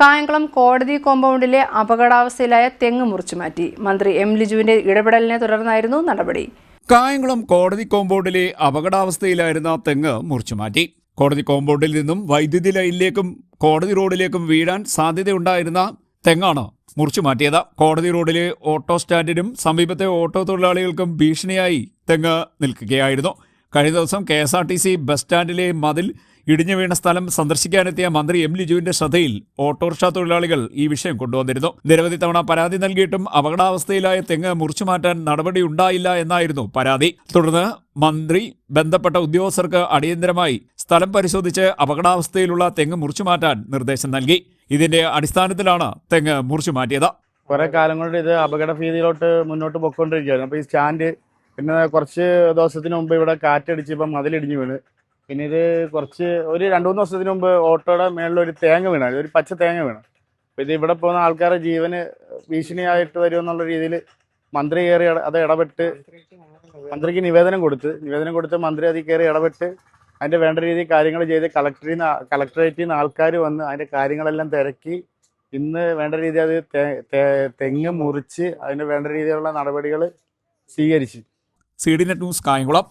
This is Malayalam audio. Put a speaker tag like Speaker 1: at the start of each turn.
Speaker 1: കായംകുളം കോടതി കോമ്പൗണ്ടിലെ അപകടാവസ്ഥയിലായ തെങ്ങ് മുറിച്ചുമാറ്റി. മന്ത്രി എം ലിജുവിന്റെ ഇടപെടലിനെ തുടർന്നായിരുന്നു നടപടി.
Speaker 2: കായംകുളം കോടതി കോമ്പൗണ്ടിലെ അപകടാവസ്ഥയിലായിരുന്ന തെങ്ങ് മുറിച്ചുമാറ്റി. കോടതി കോമ്പൗണ്ടിൽ നിന്നും വൈദ്യുതി ലൈനിലേക്കും കോടതി റോഡിലേക്കും വീഴാൻ സാധ്യതയുണ്ടായിരുന്ന തെങ്ങാണ് മുറിച്ചുമാറ്റിയത്. കോടതി റോഡിലെ ഓട്ടോ സ്റ്റാൻഡിനും സമീപത്തെ ഓട്ടോ തൊഴിലാളികൾക്കും ഭീഷണിയായി തെങ്ങ് നിൽക്കുകയായിരുന്നു. കഴിഞ്ഞ ദിവസം KSRTC ബസ് സ്റ്റാൻഡിലെ മതിൽ ഇടിഞ്ഞു വീണ സ്ഥലം സന്ദർശിക്കാനെത്തിയ മന്ത്രി എം ലിജുവിന്റെ ശ്രദ്ധയിൽ ഓട്ടോറിക്ഷ തൊഴിലാളികൾ ഈ വിഷയം കൊണ്ടുവന്നിരുന്നു. നിരവധി തവണ പരാതി നൽകിയിട്ടും അപകടാവസ്ഥയിലായ തെങ്ങ് മുറിച്ചുമാറ്റാൻ നടപടിയുണ്ടായില്ല എന്നായിരുന്നു പരാതി. തുടർന്ന് മന്ത്രി ബന്ധപ്പെട്ട ഉദ്യോഗസ്ഥർക്ക് അടിയന്തരമായി സ്ഥലം പരിശോധിച്ച് അപകടാവസ്ഥയിലുള്ള തെങ്ങ് മുറിച്ചുമാറ്റാൻ നിർദ്ദേശം നൽകി. ഇതിന്റെ അടിസ്ഥാനത്തിലാണ് തെങ്ങ് മുറിച്ചുമാറ്റിയത്.
Speaker 3: കുറെ കാലം കൊണ്ട് ഇത് അപകട ഭീതിയിലോട്ട് മുന്നോട്ട് പൊയ്ക്കൊണ്ടിരിക്കുകയായിരുന്നു. അപ്പോൾ ഈ സ്റ്റാൻഡ് പിന്നെ കുറച്ച് ദിവസത്തിന് മുമ്പ് ഇവിടെ കാറ്റടിച്ച് ഇപ്പം മതിലിടിഞ്ഞ് വീണ്. പിന്നെ ഇത് ഒരു 2-3 ദിവസത്തിന് മുമ്പ് ഓട്ടോയുടെ മേളിലൊരു തേങ്ങ വീണായിരുന്നു, ഒരു പച്ച തേങ്ങ വീണു. അപ്പോൾ ഇത് ഇവിടെ പോകുന്ന ആൾക്കാരുടെ ജീവന് ഭീഷണിയായിട്ട് വരുമെന്നുള്ള രീതിയിൽ മന്ത്രി കയറി അത് ഇടപെട്ട് മന്ത്രിക്ക് നിവേദനം കൊടുത്ത് മന്ത്രി അതിൽ കയറി ഇടപെട്ട് അതിൻ്റെ വേണ്ട രീതിയിൽ കാര്യങ്ങൾ ചെയ്ത് കളക്ടറേറ്റിൽ നിന്ന് ആൾക്കാർ വന്ന് അതിൻ്റെ കാര്യങ്ങളെല്ലാം തിരക്കി ഇന്ന് വേണ്ട രീതിയിൽ അത് തെങ്ങ് മുറിച്ച് അതിന് വേണ്ട രീതിയിലുള്ള നടപടികൾ സ്വീകരിച്ചു.
Speaker 2: CDNet news Kayamkulam.